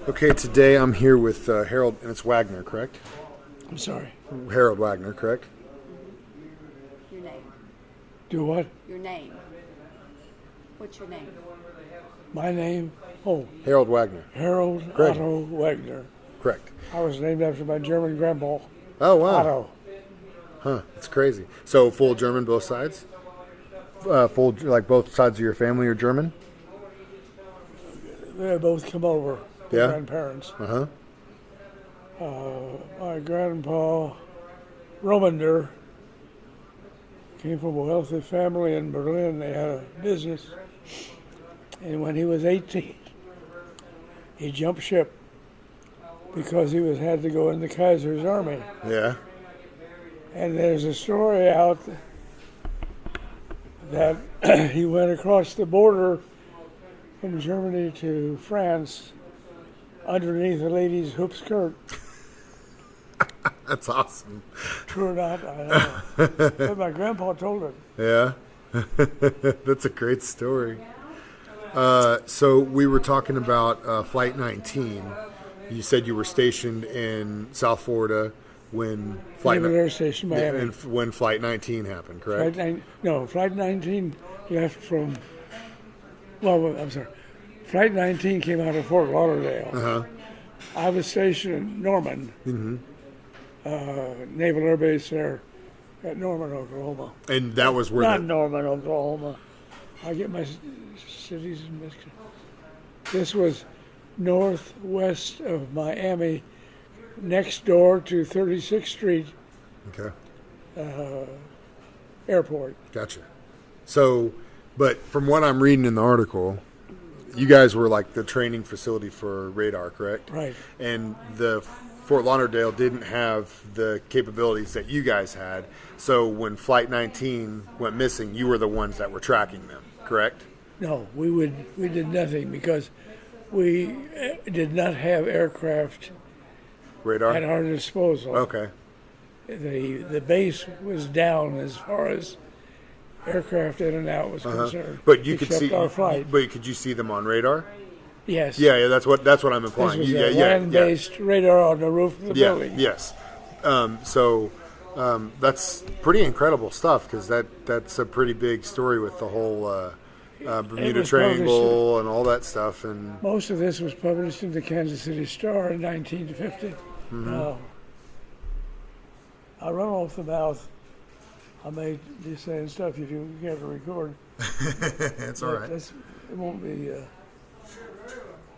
Okay, today I'm here with Harold, and it's Wagner, correct? I'm sorry. Harold Wagner, correct? Your name. Do what? Your name. What's your name? My name? Oh, Harold Wagner, Harold Great. Otto Wagner. correct. I was named after my German grandpa, Oh, wow. Otto. Huh, that's crazy. So full German, both sides? Like both sides of your family are German? They both come over, my Yeah? grandparents. Uh-huh. My grandpa, Romander, came from a wealthy family in Berlin. They had a business. And when he was 18, he jumped ship because he had to go in the Kaiser's army. Yeah. And there's a story out that he went across the border from Germany to France underneath a lady's hoop skirt. That's awesome. True or not, I don't know. But my grandpa told it. Yeah. That's a great story. So we were talking about Flight 19. You said you were stationed in South Florida when Naval Air Station, Miami. when Flight 19 happened, correct? Flight 19 left from, well, I'm sorry. Flight 19 came out of Fort Lauderdale. Uh-huh. I was stationed in Norman, Naval Air Base there at Norman, Oklahoma. And that was where Not Norman, Oklahoma. I get my cities in Michigan. This was northwest of Miami, next door to 36th Street Okay. Airport. Gotcha. So, but from what I'm reading in the article, you guys were like the training facility for radar, correct? Right. And the Fort Lauderdale didn't have the capabilities that you guys had. So when Flight 19 went missing, you were the ones that were tracking them, correct? No, we did nothing because we did not have aircraft Radar? at our disposal. Okay. The base was down as far as aircraft in and out was concerned. But you could except see our flight. But could you see them on radar? Yes. Yeah, that's what I'm This implying. was Yeah, a land-based radar on the roof of the building. Yes. That's pretty incredible stuff because that's a pretty big story with the whole Bermuda was Triangle and all that stuff. And Most of this was published in the Kansas City Star in 1950. Now, I run off the mouth. I may be saying stuff you can't record. it's all right. It won't be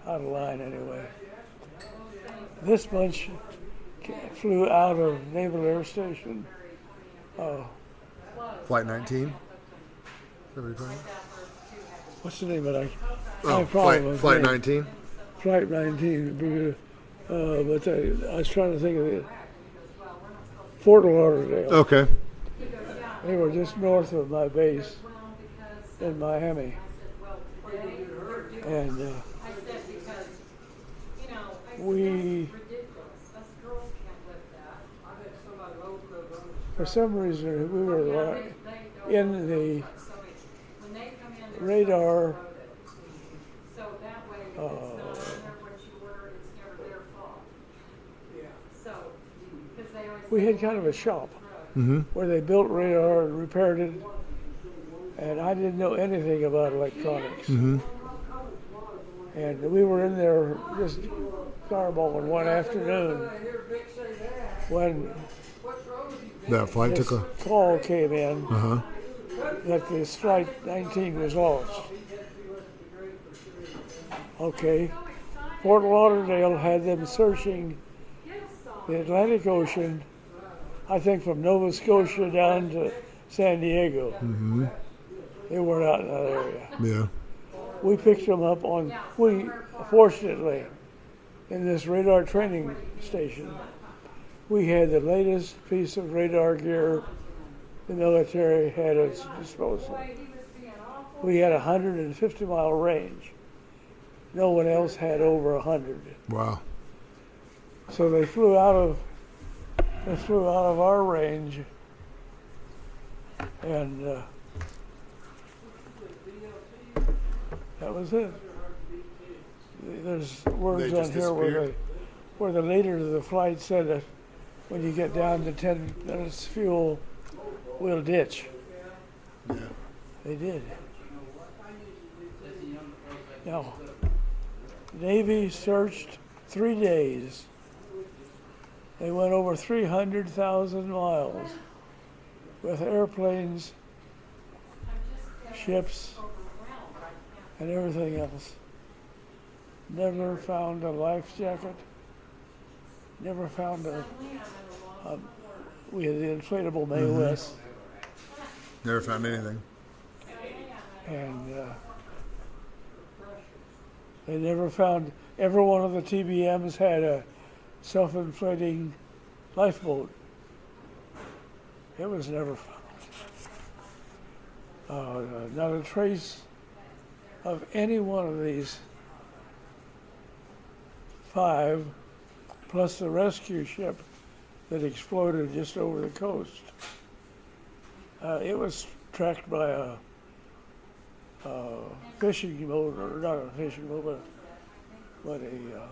out of line anyway. This bunch flew out of Naval Air Station. Flight 19. Is that what you're talking about? What's the name of it? Flight 19. Flight 19. But I was trying to think of it. Fort Lauderdale. Okay. They were just north of my base in Miami. And we, for some reason, we were in the radar we had kind of a shop where they built radar and repaired it, and I didn't know anything about electronics. And we were in there just fireballing one afternoon when That flight this took a. call came in Uh huh. that this Flight 19 was lost. Okay. Fort Lauderdale had them searching the Atlantic Ocean, I think from Nova Scotia down to San Diego. They weren't out in that area. Yeah. We picked them up fortunately, in this radar training station, we had the latest piece of radar gear the military had at its disposal. We had a 150-mile range. No one else had over 100. Wow. So they flew out of our range, and that was it. there's words They on just here disappeared? where the leader of the flight said that when you get down to 10 minutes fuel, we'll ditch. Yeah. They did. Now, Navy searched 3 days. They went over 300,000 miles with airplanes, ships, and everything else. Never found a life jacket. Never found we had the inflatable Mae West, Never found anything. and they never found. Every one of the TBMs had a self-inflating lifeboat. It was never found. Not a trace of any one of these 5, plus the rescue ship that exploded just over the coast. It was tracked by a fishing boat, or not a fishing boat, but a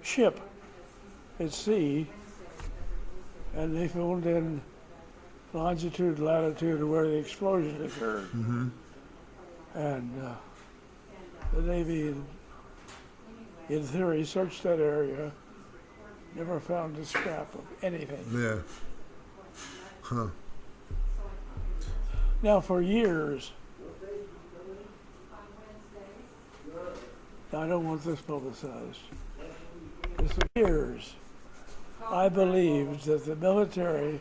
ship at sea, and they phoned in longitude, latitude of where the explosion occurred. And the Navy, in theory, searched that area, never found a scrap of anything. Yeah. Huh. Now, for years, I don't want this publicized. For years, I believed that the military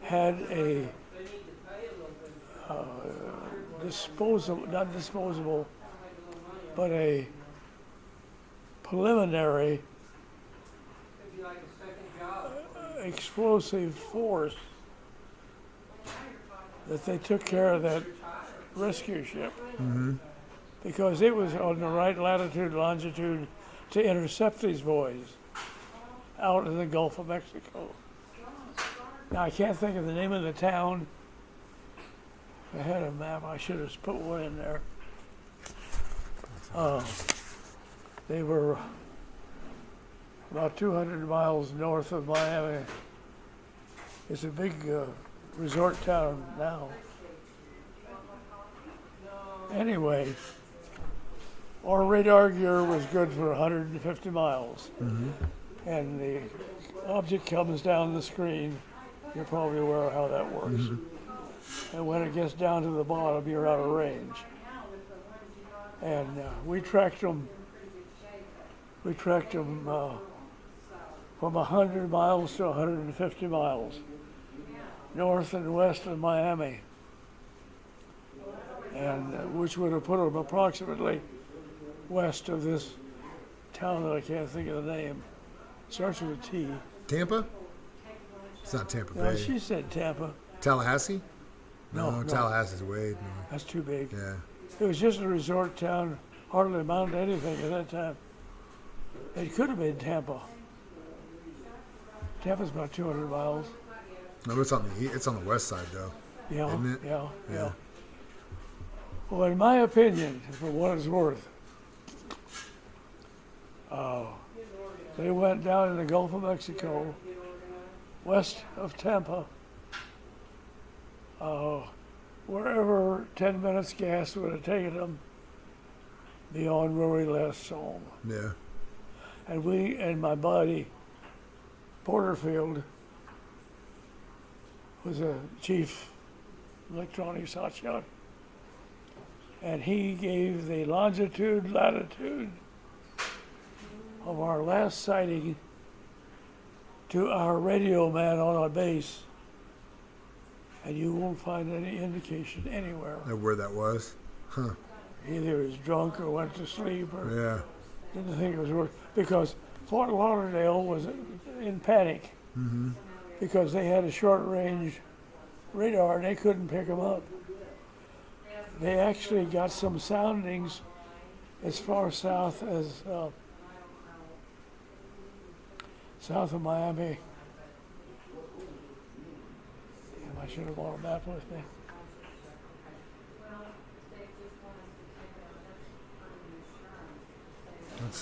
had a not disposable, but a preliminary explosive force that they took care of that rescue ship because it was on the right latitude, longitude to intercept these boys out in the Gulf of Mexico. Now, I can't think of the name of the town. I had a map. I should have put one in there. They were about 200 miles north of Miami. It's a big resort town now. Anyway, our radar gear was good for 150 miles. And the object comes down the screen. You're probably aware of how that works. And when it gets down to the bottom, you're out of range. And we tracked them. We tracked them from 100 miles to 150 miles, north and west of Miami, and which would have put them approximately west of this town that I can't think of the name. Starts with a T. Tampa? It's not Tampa No, Bay. she said Tampa. Tallahassee? No. Tallahassee's way north. That's too big. Yeah. It was just a resort town, hardly amounted to anything at that time. It could have been Tampa. Tampa's about 200 miles. No, it's on the west side though. Yeah, Isn't it? yeah. Well, in my opinion, for what it's worth, they went down in the Gulf of Mexico, west of Tampa, wherever 10 minutes gas would have taken them beyond where we last saw them. Yeah. And we and my buddy, Porterfield, was a chief electronics hotshot. And he gave the longitude, latitude of our last sighting to our radio man on our base. And you won't find any indication anywhere. Know where that was? Huh. Either he was drunk or went to sleep or Yeah. didn't think it was worth, because Fort Lauderdale was in panic because they had a short-range radar and they couldn't pick them up. They actually got some soundings as far south as south of Miami. I should have brought a map with me.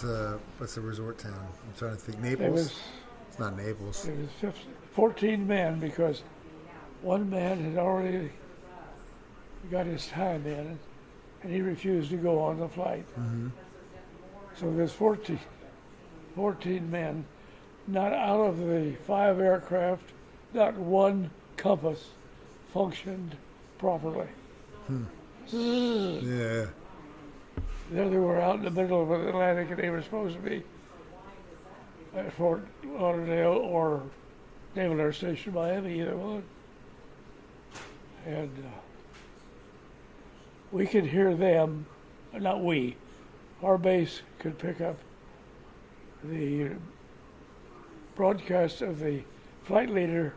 What's the resort town? I'm trying to think. It Naples? was It's not Naples. 14 men because one man had already got his time in, and he refused to go on the flight. Mm-hmm. So there's 14 men. Not out of the 5 aircraft, not one compass functioned properly. Yeah. There they were out in the middle of the Atlantic, and they were supposed to be at Fort Lauderdale or Naval Air Station Miami, either one. And we could hear them, not we, our base could pick up the broadcast of the flight leader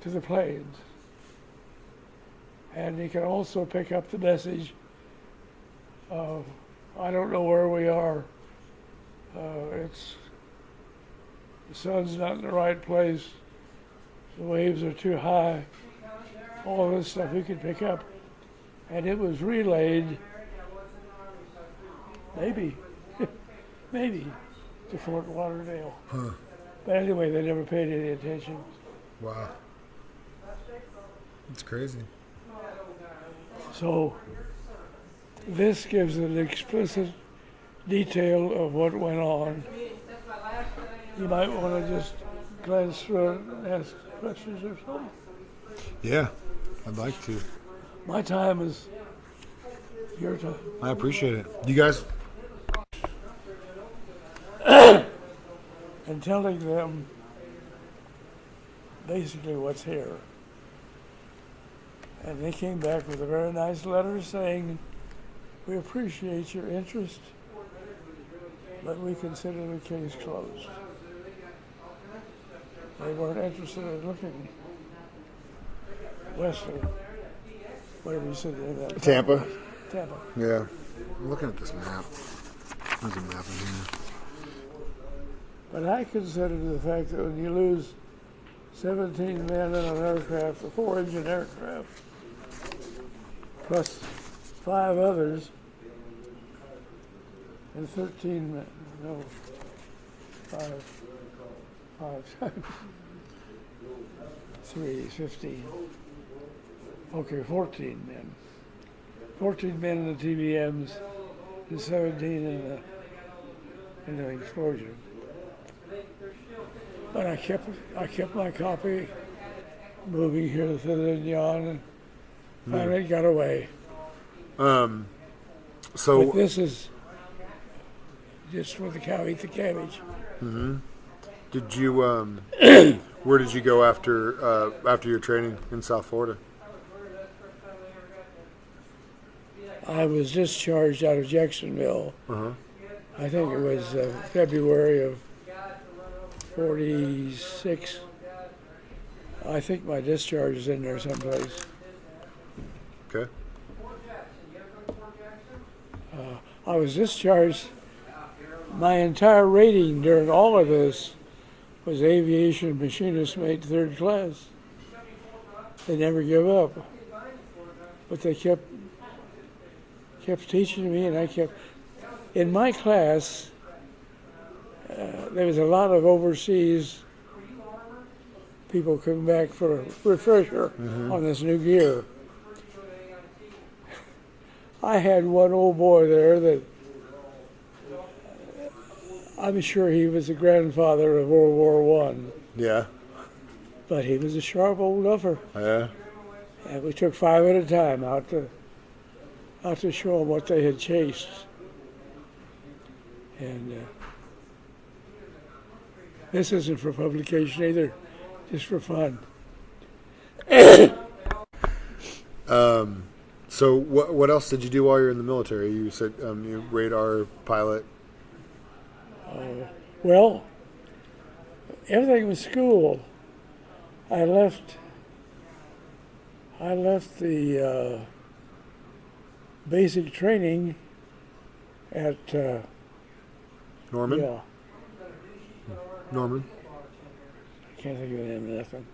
to the planes. And he could also pick up the message of, I don't know where we are. The sun's not in the right place. The waves are too high. All this stuff he could pick up. And it was relayed, maybe, to Fort Lauderdale. Huh. But anyway, they never paid any attention. Wow. It's crazy. So this gives an explicit detail of what went on. You might want to just glance through it and ask questions or something. Yeah, I'd like to. My time is your time. I appreciate it. You guys? And telling them basically what's here. And they came back with a very nice letter saying, we appreciate your interest, but we consider the case closed. They weren't interested in looking west of whatever you said in that. Tampa? Tampa. Yeah. I'm looking at this map. There's a map in here. But I consider the fact that when you lose 17 men in an aircraft, a 4-engine aircraft, plus 5 others, and 13 men, no, 5 times 3, 15. Okay, 14 men. 14 men in the TBMs and 17 in the explosion. But I kept my copy moving here to the yon and finally got away. So But this is just for the cow eat the cabbage. did you where did you go after your training in South Florida? I was discharged out of Jacksonville. Uh-huh. I think it was February of 46. I think my discharge is in there someplace. Okay. I was discharged. My entire rating during all of this was aviation machinist mate 3rd class. They never give up. But they kept teaching me, and I kept... In my class, there was a lot of overseas people coming back for a refresher on this new gear. I had one old boy there that I'm sure he was the grandfather of World War I, Yeah. but he was a sharp old duffer. Yeah. And we took 5 at a time out to show them what they had chased. And this isn't for publication either, just for fun. So what else did you do while you were in the military? You said you radar pilot. Well, everything was school. I left the basic training at Norman? yeah, Norman? I can't think of the name of nothing.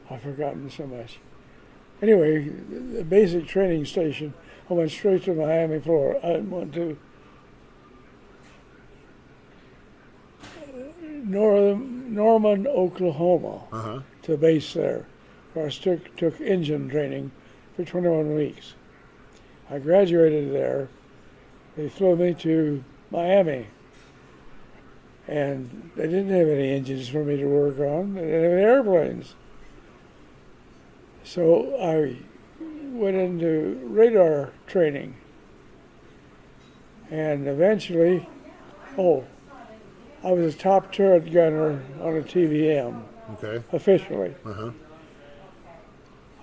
I've forgotten so much. Anyway, the basic training station, I went straight to Miami, Florida. I didn't want to Norman, Oklahoma, Uh-huh. to base there, where I took engine training for 21 weeks. I graduated there. They flew me to Miami, and they didn't have any engines for me to work on. They didn't have any airplanes. So I went into radar training, and eventually, I was a top turret gunner on a TVM, Okay. officially. Uh-huh.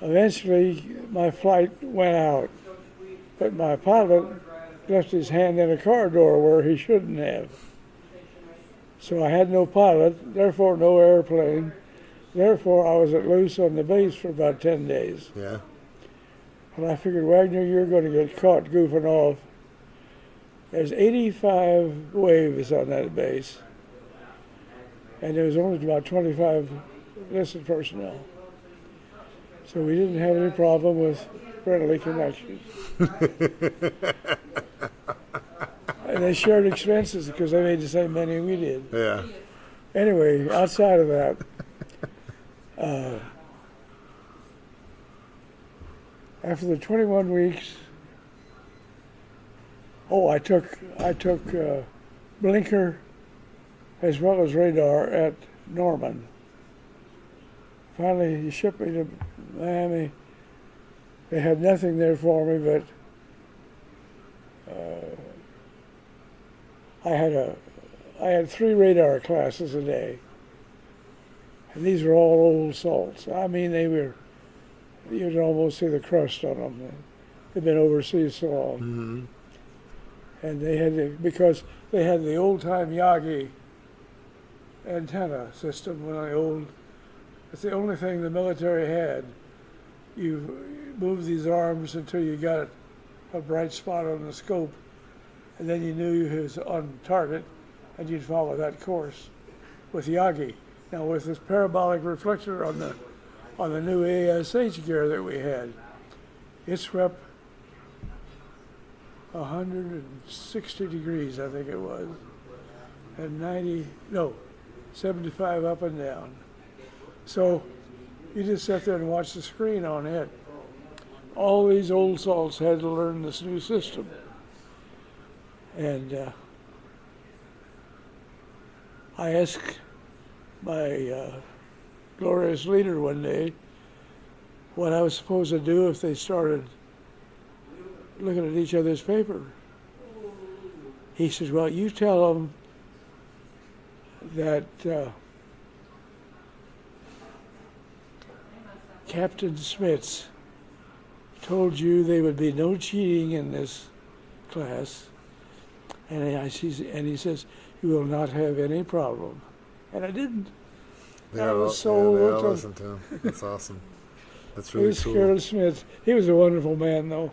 Eventually, my flight went out, but my pilot left his hand in a car door where he shouldn't have. So I had no pilot, therefore no airplane. Therefore, I was at loose on the base for about 10 days. Yeah. And I figured, Wagner, you're going to get caught goofing off. There's 85 waves on that base, and there was only about 25 enlisted personnel. So we didn't have any problem with friendly connections. And they shared expenses because they made the same money we did. Yeah. Anyway, outside of that, after the 21 weeks, I took blinker as well as radar at Norman. Finally, he shipped me to Miami. They had nothing there for me, but I had 3 radar classes a day, and these were all old salts. I mean, you'd almost see the crust on them. They'd been overseas so long. Mm-hmm. And because they had the old-time Yagi antenna system, it's the only thing the military had. You move these arms until you got a bright spot on the scope, and then you knew he was on target, and you'd follow that course with Yagi. Now with this parabolic reflector on the new ASH gear that we had, it swept 160 degrees, I think it was, and 75 up and down. So you just sat there and watched the screen on it. All these old salts had to learn this new system. And I asked my glorious leader one day what I was supposed to do if they started looking at each other's paper. He says, well, you tell them that Captain Smits told you there would be no cheating in this class, and he says, you will not have any problem. And I didn't. They I all was so listen to him. That's awesome. That's really cool. Colonel Smith. He was a wonderful man, though.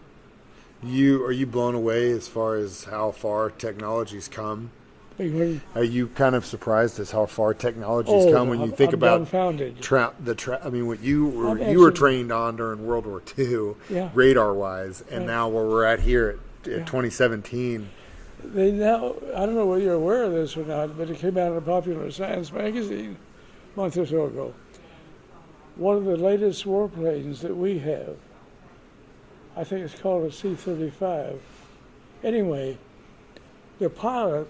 Are you blown away as far as how far technology's come? Are you kind of surprised as how far technology's come when you think I'm about dumbfounded. I mean, what you were trained on during World War II, Yeah. radar-wise, and now where we're at here at 2017. They now, I don't know whether you're aware of this or not, but it came out in a Popular Science magazine a month or so ago. One of the latest warplanes that we have, I think it's called a C-35. Anyway, the pilot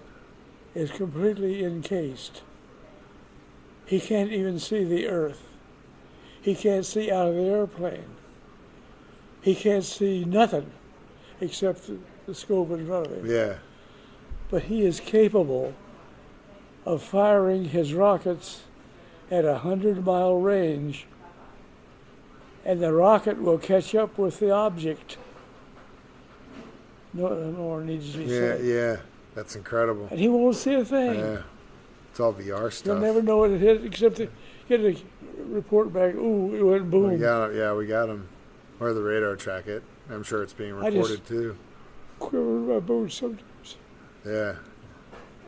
is completely encased. He can't even see the earth. He can't see out of the airplane. He can't see nothing except the scope in front of him. Yeah. But he is capable of firing his rockets at 100-mile range, and the rocket will catch up with the object. No more needs to be said. Yeah. That's incredible. And he won't see a thing. Yeah. It's all VR stuff. You'll never know what it hit except to get a report back. Ooh, it went boom. We got him. Or the radar track it. I'm sure it's being recorded too. Quiver my boots sometimes. Yeah.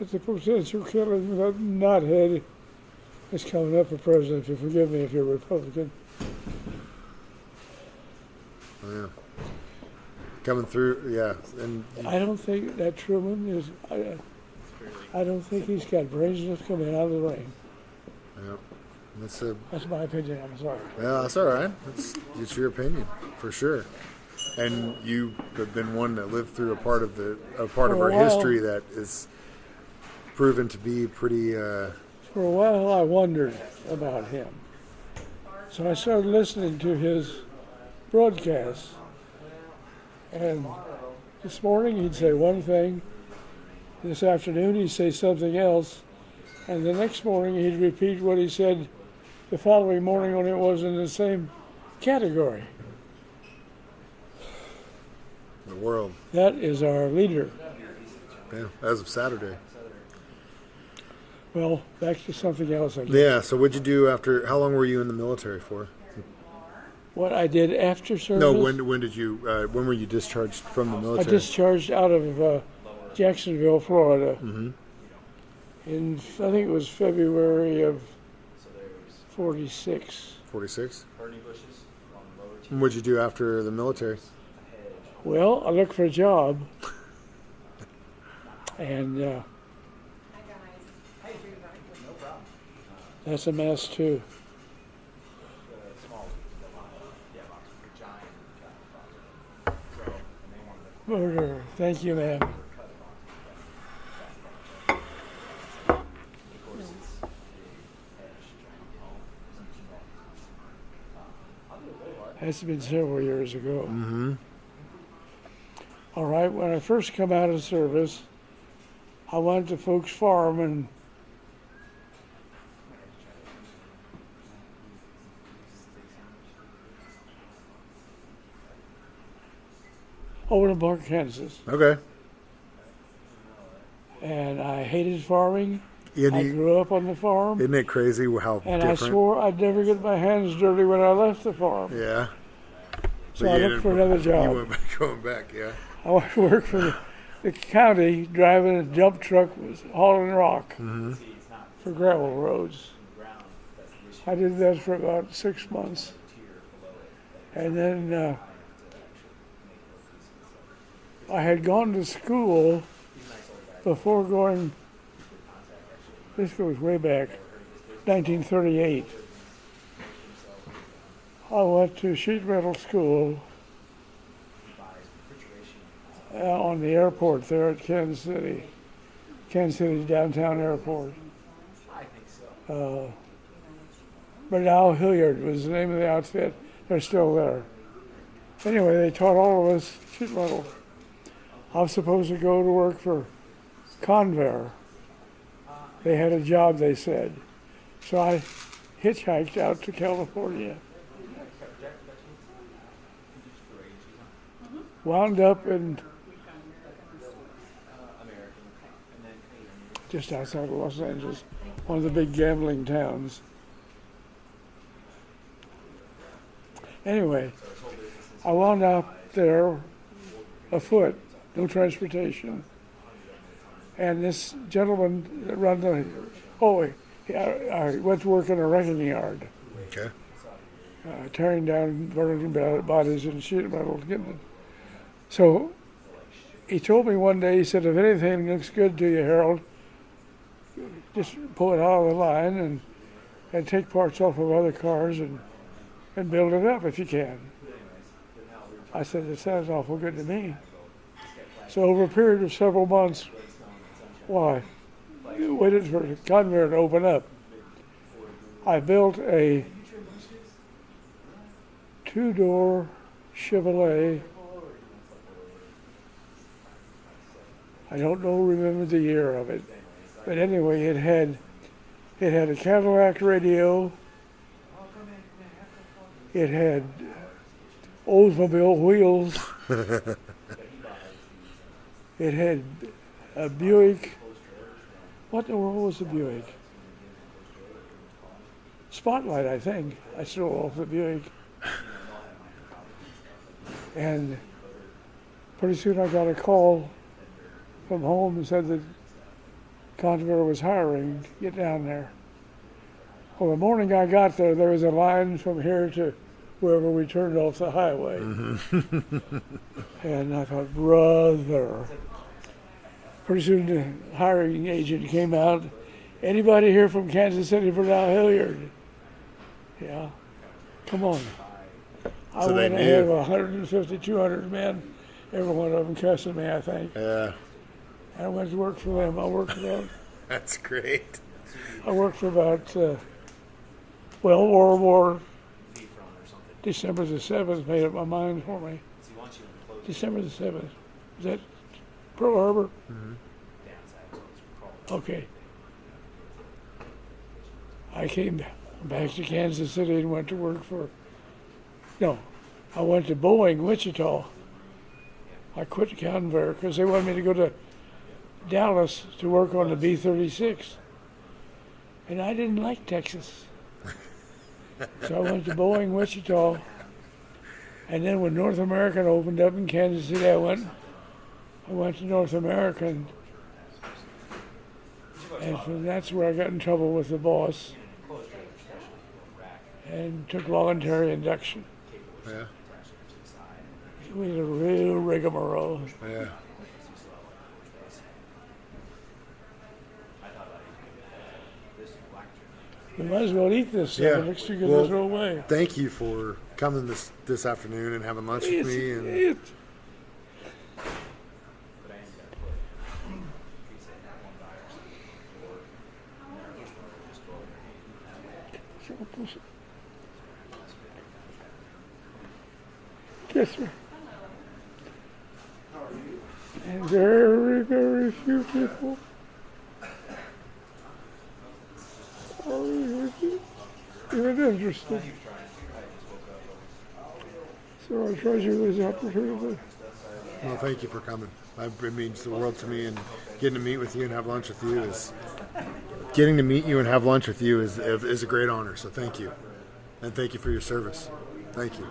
It's a potential killing that knothead is coming up for president. If you forgive me if you're Republican. Yeah. Coming through, yeah. And I don't think that Truman is. I don't think he's got brains enough to come in out of the rain. Yeah. That's my opinion. I'm sorry. Yeah, that's all right. It's your opinion for sure. And you have been one that lived through a part of our history that is proven to be pretty. For a while, I wondered about him. So I started listening to his broadcasts. And this morning he'd say one thing. This afternoon he'd say something else. And the next morning he'd repeat what he said the following morning when it was in the same category. The world. That is our leader. Yeah, as of Saturday. Well, back to something else. I guess. Yeah. So what'd you do after? How long were you in the military for? What I did after service? No. When did you? When were you discharged from the I military? discharged out of Jacksonville, Florida. Mm-hmm. I think it was February of 46. 46. And what'd you do after the military? Well, I looked for a job, and that's a mess too. Murder. Thank you, ma'am. That's been several years ago. Mm-hmm. All right, when I first come out of service, I went to folks' farm and Overland, Kansas. Okay. And I hated farming. And I grew up on the farm. Isn't it crazy how and different? I swore I'd never get my hands dirty when I left the farm. Yeah. So I looked for another job. You went back, going back, yeah. I went to work for the county, driving a dump truck, was hauling rock for gravel roads. I did that for about 6 months. And then I had gone to school before going, this goes way back, 1938. I went to sheet metal school on the airport there at Kansas City downtown airport. Bernal Hilliard was the name of the outfit. They're still there. Anyway, they taught all of us sheet metal. I was supposed to go to work for Convair. They had a job, they said. So I hitchhiked out to California. Wound up in just outside of Los Angeles, one of the big gambling towns. Anyway, I wound up there afoot, no transportation. And this gentleman that run I went to work in a wrecking yard. Okay. Tearing down burning bodies and sheet metal. So he told me one day, he said, if anything looks good to you, Harold, just pull it out of the line and take parts off of other cars and build it up if you can. I said, it sounds awful good to me. So over a period of several months, waited for the conveyor to open up. I built a 2-door Chevrolet. I don't remember the year of it, but anyway, it had a Cadillac radio. It had Oldsmobile wheels. It had a Buick. What in the world was the Buick? Spotlight, I think. I stole off the Buick. And pretty soon I got a call from home and said that Convair was hiring. Get down there. Well, the morning I got there, there was a line from here to wherever we turned off the highway. And I thought, brother. pretty soon the hiring agent came out. Anybody here from Kansas City for Dow Hilliard? Yeah. Come on. I So they went ahead of knew. 150, 200 men, every one of them cussing me, I think. Yeah, I went to work for them. I worked for them. that's great. I worked for about, World War, December the 7th made up my mind for me. December the 7th. Is that Pearl Harbor? Okay. I came back to Kansas City and went to work for, no, I went to Boeing, Wichita. I quit Convair because they wanted me to go to Dallas to work on the B-36. And I didn't like Texas. So I went to Boeing, Wichita. And then when North American opened up in Kansas City, I went to North American. And so that's where I got in trouble with the boss and took voluntary induction. Yeah, It was a real rigmarole. yeah. We might as well eat this. Yeah. The next you can Well, throw away. Thank you for coming this afternoon and having lunch with me. And It's- Yes, sir. And very, very few people are even interested. So I treasure this opportunity. well, thank you for coming. It means the world to me, and getting to meet with you and have lunch with you is a great honor. So thank you, and thank you for your service. Thank you.